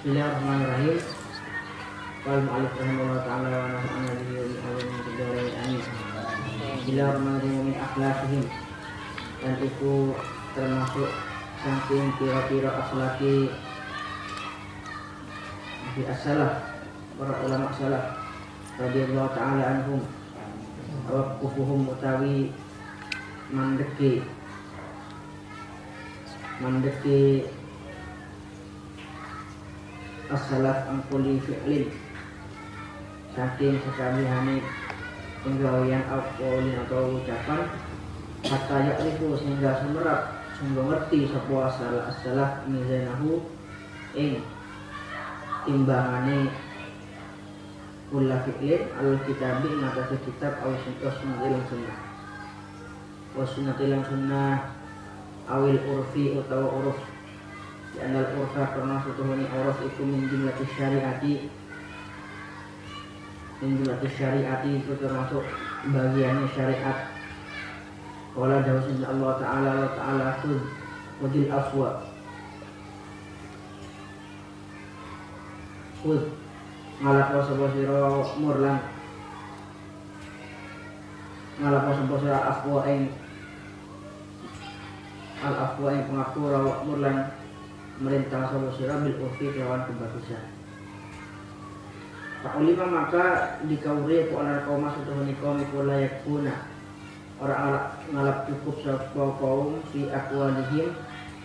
Bismillahirrahmanirrahim. Wal mu'allif rahimahullah ta'ala wa nafa'ana bihi wa bi'awin bidarain amin. Bismillahirrahmanirrahim. Min akhlaqihim, dan itu termasuk saking pira-pira akhlaki di as-salaf, para ulama salaf radhiyallahu ta'ala anhum, awaqfuhum utawi mandeki as-salaf angkuli fi'lin, saking sekabehane penggawean alkoholin atau ucapan, hatta ya'rifu sehingga sumerap sehingga ngerti sapa as-salaf mizanahu ing timbangane kula fi'lin al-kitabi ngatasi kitab awil sunnah wa sunnatilang sunnah awil urfi utawa uruf. Di andal urfa karena sutuhuni uruf itu min jumlati syariati itu termasuk bagiannya syariat. Qala dawuh Allah Ta'ala khudil afwa, khud ngalapo sapa sira murlan, ngalapo sapa sira afwa ing al-afwa ing pengapura murlan merintah sapa sira bil urfi kelawan kebagusan. Pak ulima maka dikauri ku ana kaum sutuhuni kaum iku layak guna ora ngalap cukup sapa kaum fi aqwalihim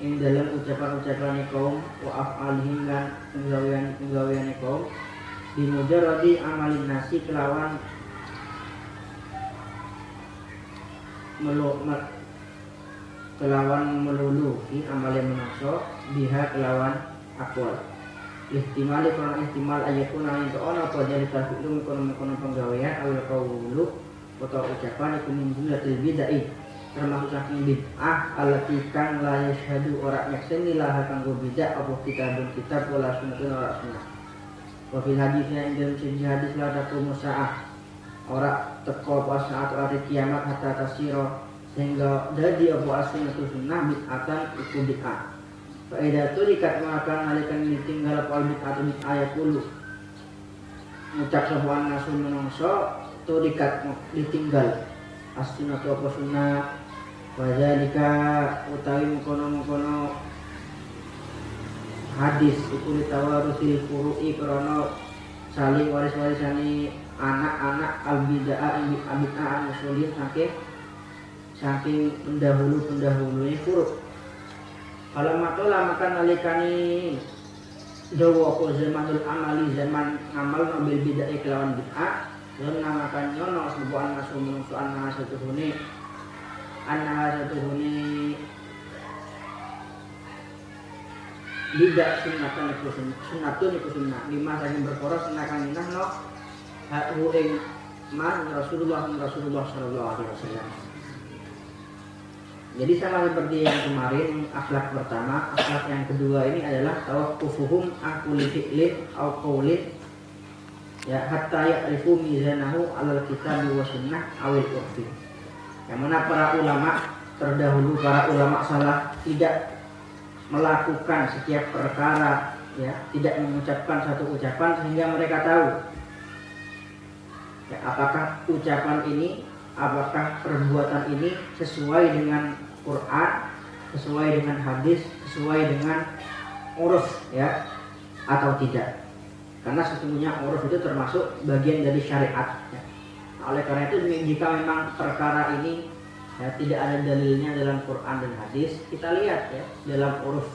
ing dalam ucapan-ucapan kaum wa af'alihim lan penggawean kaum di mujarradi amalin nasi kelawan melulu fi amalin menungso biha kelawan aqwal. Ihtimal ayatun itu ana apa dari tafi'lu kono penggawean awal qaulu atau ucapan itu min jumlatil bid'ah, termasuk saking bid'ah allati kang la yashhadu ora yakseni laha kanggo bid'ah apa kitab wala sunnatun ora sunnah. Wa fil hadisnya ing dalam siji hadis la taqumu sa'ah, ora teko pas saat hari kiamat hatta tasira sehingga dadi apa as-sunnatu sunnah bid'atan iku bid'ah. Fa idza turikat maka nalikan ditinggal apa bid'atu bid'ah yaqulu ngucap sabuan nasul menungso turikat ditinggal as-sunnatu apa sunnah. Wa dzalika utawi mengkono hadis iku ditawarusil furu'i krana saling waris-warisane anak-anak al-bid'ah ing bid'ah musulin saking pendahulu-pendahulune furu'. Kalau matola maka nalikani dawa apa zamanul amali, zaman ngamal mobil bid'ah kelawan bid'ah, lan namakan nyono sebuah nasu menungso anna satuhune bid'ah sunnatun iku sunnah lima saking berkora sunnahkan minah no ha'u ing man Rasulullah sallallahu alaihi wasallam. Jadi sama seperti yang kemarin akhlak pertama, akhlak yang kedua ini adalah tawaqqufuhum an kulli fi'lin aw qawlin ya hatta ya'rifu mizanahu 'alal kitab wa sunnah awil urfi. Yang mana para ulama terdahulu, para ulama salaf tidak melakukan setiap perkara ya, tidak mengucapkan satu ucapan sehingga mereka tahu ya, apakah ucapan ini, apakah perbuatan ini sesuai dengan Quran, sesuai dengan hadis, sesuai dengan uruf ya atau tidak. Karena sesungguhnya uruf itu termasuk bagian dari syariat ya. Oleh karena itu jika memang perkara ini ya, tidak ada dalilnya dalam Quran dan hadis, kita lihat ya dalam uruf,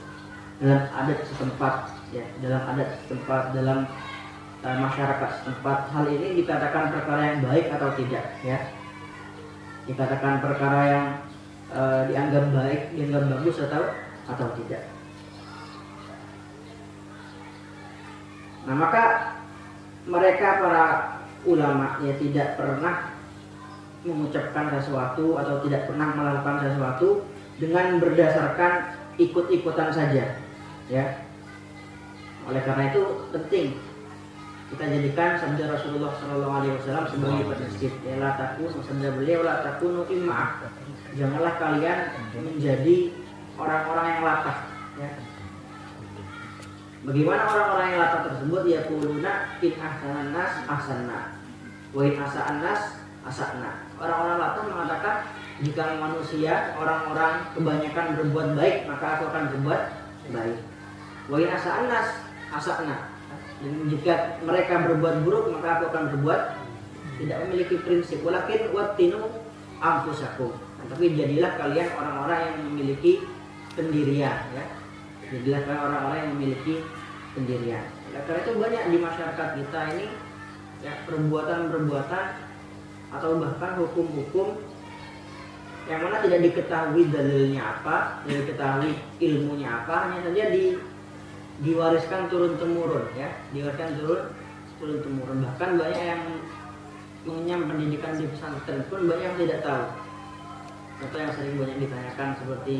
dalam adat setempat ya, dalam masyarakat setempat, hal ini dikatakan perkara yang baik atau tidak ya, dikatakan perkara yang dianggap baik, dianggap bagus atau tidak. Nah maka mereka para ulama ya tidak pernah mengucapkan sesuatu atau tidak pernah melakukan sesuatu dengan berdasarkan ikut-ikutan saja ya. Oleh karena itu penting kita jadikan sabda Rasulullah SAW sebagai prinsip ya, la takunu, sabda beliau la takunu imma'ah, janganlah kalian menjadi orang-orang yang latah ya. Bagaimana orang-orang yang latah tersebut? Yaquluna in ahsanan nas ahsanna wa in asa'an nas asa'na. Orang-orang latah mengatakan jika manusia, orang-orang kebanyakan berbuat baik, maka aku akan berbuat baik. Wa in asa'an nas asa'na. Dan jika mereka berbuat buruk, maka aku akan berbuat. Tidak memiliki prinsip. Walakin wattinu anfusakum. Tapi jadilah kalian orang-orang yang memiliki pendirian, ya. Jadilah kalian orang-orang yang memiliki pendirian. Karena itu banyak di masyarakat kita ini, ya, perbuatan-perbuatan atau bahkan hukum-hukum yang mana tidak diketahui dalilnya apa, tidak diketahui ilmunya apa, hanya saja diwariskan turun temurun, ya, diwariskan turun temurun. Bahkan banyak yang mengenyam pendidikan di pesantren pun banyak yang tidak tahu. Contoh yang sering banyak ditanyakan seperti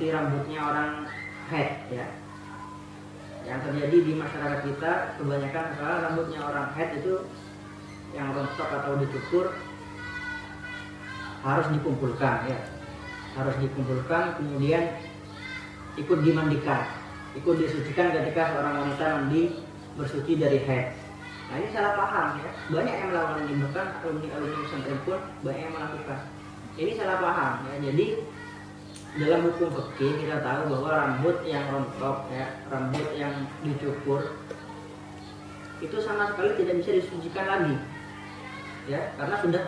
rambutnya orang head, ya. Yang terjadi di masyarakat kita kebanyakan sekarang rambutnya orang head itu yang rontok atau dicukur harus dikumpulkan, ya. Harus dikumpulkan, kemudian ikut dimandikan, ikut disucikan ketika seorang wanita mandi bersuci dari haid. Nah, ini salah paham, ya. Banyak yang melakukan ini, bahkan alumni pesantren pun banyak yang melakukan. Ini salah paham, ya. Jadi dalam hukum fikih kita tahu bahwa rambut yang rontok, ya, rambut yang dicukur itu sama sekali tidak bisa disucikan lagi, ya, karena sudah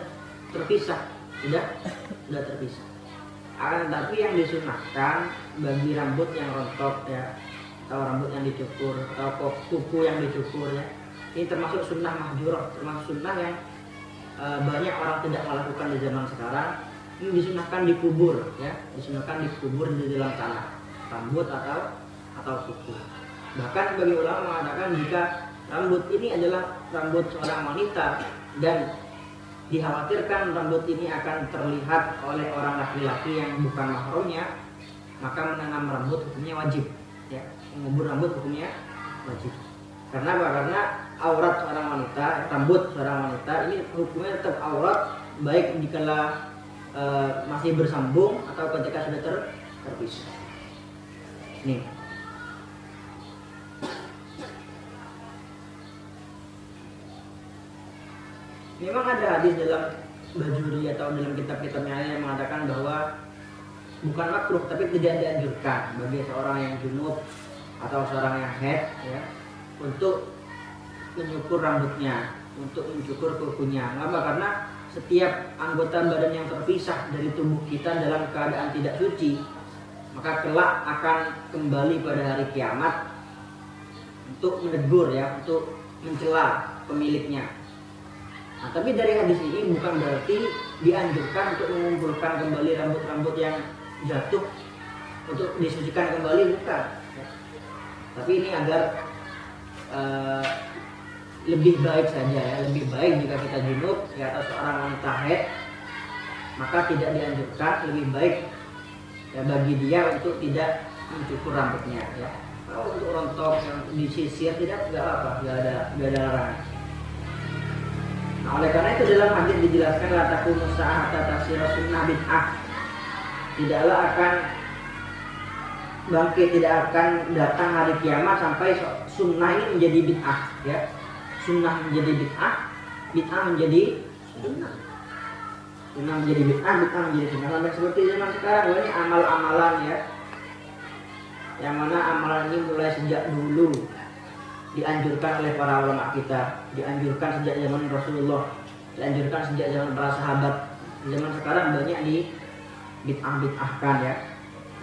terpisah, sudah terpisah. Akan tetapi yang disunahkan bagi rambut yang rontok, ya, atau rambut yang dicukur, atau kuku yang dicukur, ya, ini termasuk sunnah mahjurah, termasuk sunnah yang banyak orang tidak melakukan di zaman sekarang. Ini disunahkan dikubur, ya, disunahkan dikubur di dalam tanah, rambut atau kuku. Bahkan sebagian ulama mengatakan jika rambut ini adalah rambut seorang wanita dan dikhawatirkan rambut ini akan terlihat oleh orang laki-laki yang bukan mahramnya, maka menanam rambut hukumnya wajib, ya, mengubur rambut hukumnya wajib. Karena apa? Karena aurat seorang wanita, rambut seorang wanita ini hukumnya tetap aurat, baik jika masih bersambung atau ketika sudah terpisah. Nih. Memang ada hadis dalam Bajuri atau dalam kitab-kitabnya yang mengatakan bahwa bukan makruh tapi tidak dianjurkan bagi seorang yang junub atau seorang yang haid, ya, untuk menyukur rambutnya, untuk mencukur kukunya. Kenapa? Karena setiap anggota badan yang terpisah dari tubuh kita dalam keadaan tidak suci, maka kelak akan kembali pada hari kiamat untuk menegur, ya, untuk mencela pemiliknya. Nah, tapi dari hadis ini bukan berarti dianjurkan untuk mengumpulkan kembali rambut-rambut yang jatuh untuk disucikan kembali, bukan, ya. Tapi ini agar lebih baik saja, ya, lebih baik jika kita junub, ya, atau seorang wanita haid, maka tidak dianjurkan, lebih baik, ya, bagi dia untuk tidak mencukur rambutnya, ya. Kalau untuk rontok yang disisir tidak apa, nggak ada larangan. Nah, oleh karena itu dalam hadis dijelaskan la takunu sa'ata tasira sunnah bid'ah. Tidaklah akan bangkit, tidak akan datang hari kiamat sampai sunnah ini menjadi bid'ah, ya. Sunnah menjadi bid'ah, bid'ah menjadi sunnah. Sunnah menjadi bid'ah, bid'ah menjadi sunnah. Sampai seperti zaman sekarang ini amal-amalan, ya, yang mana amalan ini mulai sejak dulu dianjurkan oleh para ulama kita, dianjurkan sejak zaman Rasulullah, dianjurkan sejak zaman para sahabat. Zaman sekarang banyak di bid'ah-bid'ahkan, ya,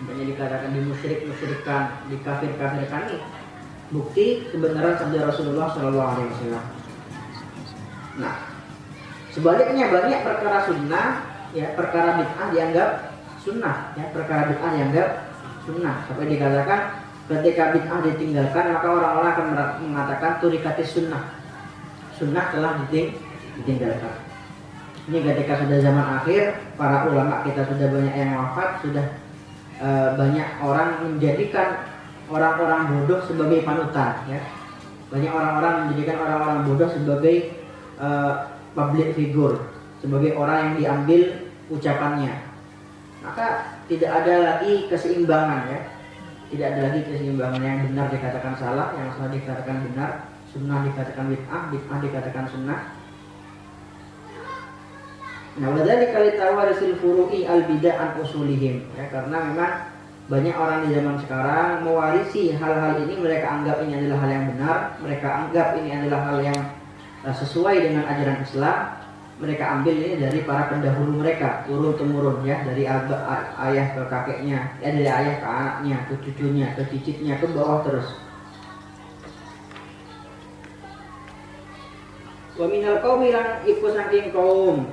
banyak dikatakan dimusyrik-musyrikkan, dikafir-kafirkan. Ini bukti kebenaran sabda Rasulullah SAW. Nah, sebaliknya banyak perkara sunnah, ya, perkara bid'ah dianggap sunnah, ya, perkara bid'ah dianggap sunnah. Sampai dikatakan ketika bid'ah ditinggalkan maka orang-orang akan mengatakan turikatis sunnah, sunnah telah ditinggalkan. Ini ketika sudah zaman akhir, para ulama kita sudah banyak yang wafat, sudah banyak orang menjadikan orang-orang bodoh sebagai panutan, ya. Banyak orang-orang menjadikan orang-orang bodoh sebagai public figure, sebagai orang yang diambil ucapannya. maka tidak ada lagi keseimbangan ya. Tidak ada lagi keseimbangan, yang benar dikatakan salah, yang salah dikatakan benar, sunnah dikatakan bid'ah, bid'ah dikatakan sunnah. Nah, wadzalika litawarisil furu'i al-bid'ah an usulihim ya, karena memang banyak orang di zaman sekarang mewarisi hal-hal ini, mereka anggap ini adalah hal yang benar, mereka anggap ini adalah hal yang sesuai dengan ajaran Islam. Mereka ambil ini dari para pendahulu mereka, turun temurun ya, dari ayah ke kakeknya, ya dari ayah ke anaknya, ke cucunya, ke cicitnya, ke bawah terus. Wa minal qaumi lan iku saking kaum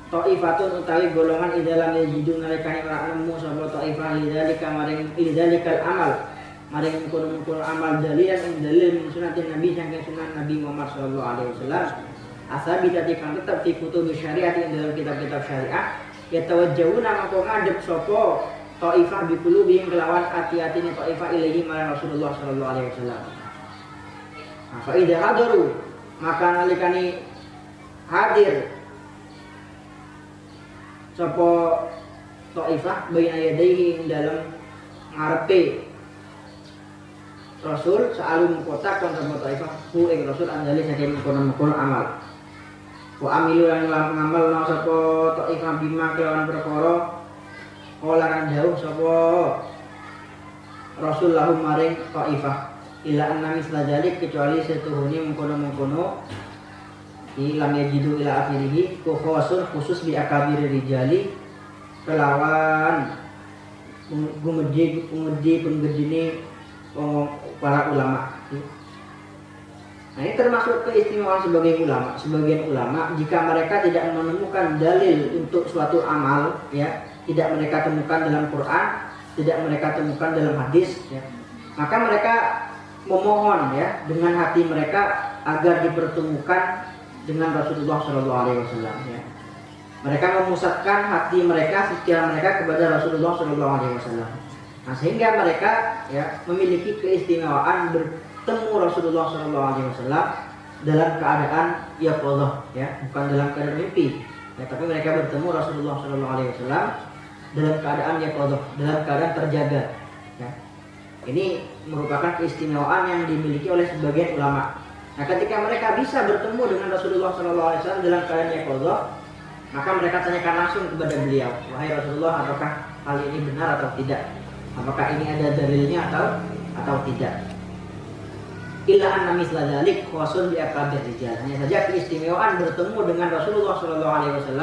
Ta'ifatun utawi golongan idalam yajidu nalikani ora nemu sapa ta'ifah lidzalika maring lidzalikal amal maring mungkul amal dalilan ing dalil min sunatin nabi saking sunan Nabi Muhammad sallallahu alaihi wasallam asabitati kang tetep fi kutub syariat ing dalam kitab-kitab syariah yatawajjahuna mangko ngadep sapa ta'ifah biqulubihim kelawan ati-atine ta'ifah ilahi marang Rasulullah sallallahu alaihi wasallam. Fa idza hadaru maka nalikani hadir sapa ta'ifah baina yadaihi dalam ngarepe Rasul sa'alum kota kon sapa ta'ifah hu ing Rasul andali saking mengkono-mengkono amal. Wa amilu lan ngamal sapa ta'ifah bima kelawan perkara kala dawuh sapa Rasul lahum maring ta'ifah ila anna misla dzalik kecuali setuhune mengkono-mengkono lam yajidu ila akhirih khusus bi akabir rijali kelawan gumedi penggedine para ulama. Nah, ini termasuk keistimewaan sebagian ulama jika mereka tidak menemukan dalil untuk suatu amal ya, tidak mereka temukan dalam Quran, tidak mereka temukan dalam hadis ya, maka mereka memohon ya dengan hati mereka agar dipertemukan dengan Rasulullah Shallallahu Alaihi Wasallam ya. Mereka memusatkan hati mereka, pikiran mereka kepada Rasulullah Shallallahu Alaihi Wasallam. Nah, sehingga mereka ya memiliki keistimewaan bertemu Rasulullah Shallallahu Alaihi Wasallam dalam keadaan yaqadzah ya, bukan dalam keadaan mimpi ya, tapi mereka bertemu Rasulullah Shallallahu Alaihi Wasallam dalam keadaan yaqadzah, dalam keadaan terjaga ya. Ini merupakan keistimewaan yang dimiliki oleh sebagian ulama. Nah, ketika mereka bisa bertemu dengan Rasulullah SAW dalam keadaan yaqadzah, maka mereka tanyakan langsung kepada beliau, wahai Rasulullah, apakah hal ini benar atau tidak? Apakah ini ada dalilnya atau tidak? Illa anna misla dzalik khusun bi akabir rijal. Hanya saja keistimewaan bertemu dengan Rasulullah SAW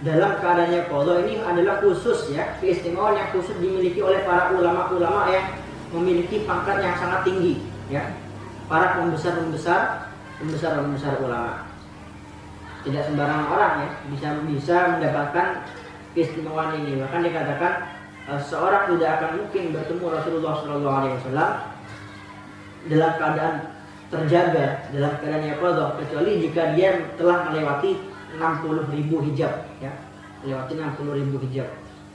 dalam keadaan yaqadzah ini adalah khusus ya, keistimewaan yang khusus dimiliki oleh para ulama-ulama yang memiliki pangkat yang sangat tinggi ya. Para pembesar ulama. Tidak sembarangan orang ya bisa mendapatkan keistimewaan ini. Bahkan dikatakan seorang tidak akan mungkin bertemu Rasulullah SAW dalam keadaan terjaga, dalam keadaan yaqadzah, kecuali jika dia telah melewati 60.000 hijab ya. Melewati 60.000 hijab.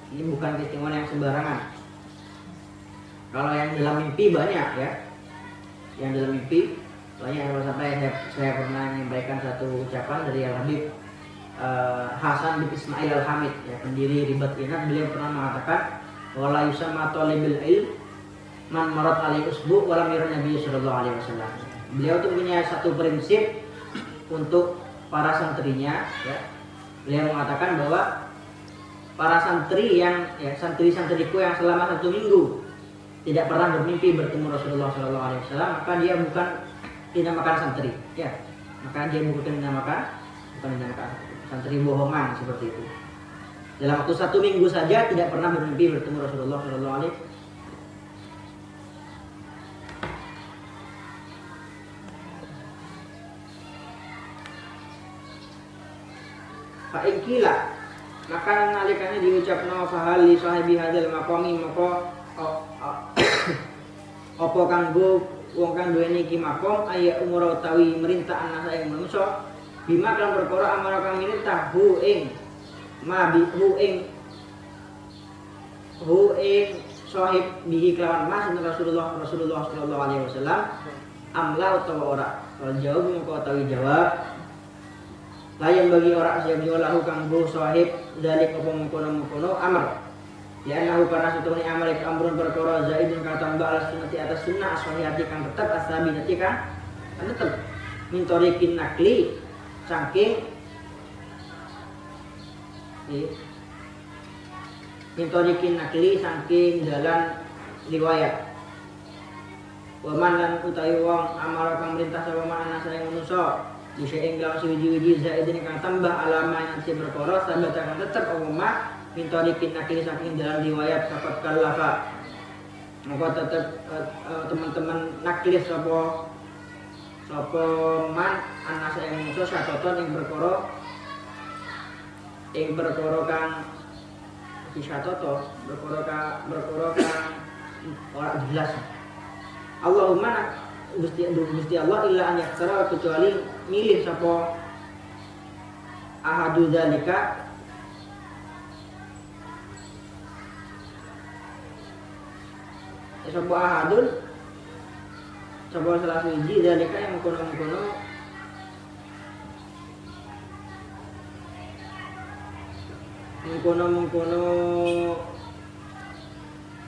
Ini bukan keistimewaan yang sembarangan. Kalau yang dalam mimpi banyak ya. Yang dalam mimpi banyak, sampai saya pernah menyampaikan satu ucapan dari Al-Habib Hasan bin Ismail Al-Hamid ya, pendiri Ribat Inat. Beliau pernah mengatakan wala yusamma talibul ilm man marat alaihi usbu wa lam yara Nabi sallallahu alaihi wasallam. Beliau tuh punya satu prinsip untuk para santrinya ya. Beliau mengatakan bahwa para santri yang ya, santri-santriku yang selama 1 minggu tidak pernah bermimpi bertemu Rasulullah SAW, maka dia bukan dinamakan santri, ya. Maka dia bukan dinamakan santri bohongan seperti itu. Dalam waktu 1 minggu saja tidak pernah bermimpi bertemu Rasulullah SAW. Fa'ikila, maka nalikannya diucapkan fahal li sahibi hadzal maqami maka apa kanggo wong kang duweni iki makom aya umur utawi merintah anak ing manungsa bima kang perkara amara kang merintah hu ing sahib bihi kelawan mas Rasulullah sallallahu alaihi wasallam amla utawa ora. Kalau jawab mengko utawi jawab Layan bagi orang siap lahu kanggo sahib dalik apa mengkono amr. Ya nahu karena sutune amal iku amrun perkara zaidun kang tambah alas sunnati atas sunnah aswahiyati kang tetep asabinati kang tetep mintorikin nakli saking mintorikin nakli saking jalan riwayat. Waman lan utawi wong amal kang merintah sapa man ana sayang manusa bisa enggal suwiji-wiji zaidin kang tambah alama yang si berkoro sahabat kang tetep umumah mintorikin nakli saking jalan riwayat sahabat kalafa maka tetep teman-teman nakli sapa man ana sayang manusa satoton yang berkoro kang satoto berkoro kang ora jelas. Allahumma Gusti Allah illa an yaksara kecuali milih sapa ahadu zalika sapa ahadun sapa salah siji zalika yang mengkono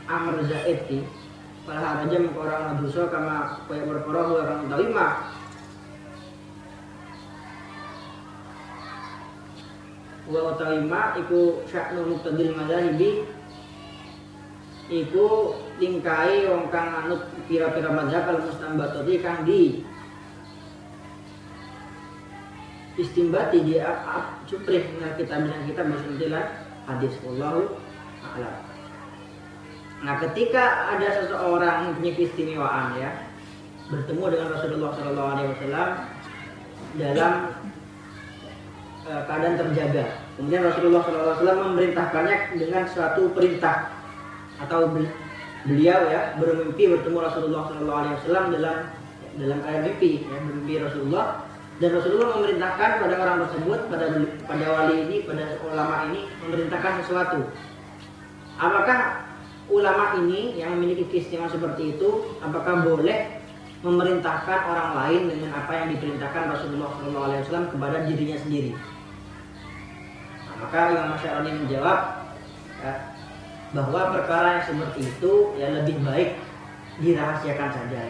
amr zaid Palah raja mengkorang dosa kama kaya perkara huwa kang utawi ma huwa utawi ma iku sya'nu muqtadil madzhabi iku tingkai wong kang anut pira-pira mazhab al mustanbatati kang di istimbati di suprih nah kita bersendilan hadis wallahu a'lam. Nah, ketika ada seseorang yang punya keistimewaan ya, bertemu dengan Rasulullah SAW dalam keadaan terjaga. Kemudian Rasulullah SAW memerintahkannya dengan suatu perintah atau beliau ya bermimpi bertemu Rasulullah SAW dalam keadaan mimpi ya, bermimpi Rasulullah dan Rasulullah memerintahkan pada orang tersebut pada wali ini pada ulama ini memerintahkan sesuatu. Apakah ulama ini yang memiliki keistimewaan seperti itu apakah boleh memerintahkan orang lain dengan apa yang diperintahkan Rasulullah SAW kepada dirinya sendiri? Nah, maka Imam Masyaroni menjawab ya, bahwa perkara yang seperti itu ya lebih baik dirahasiakan saja.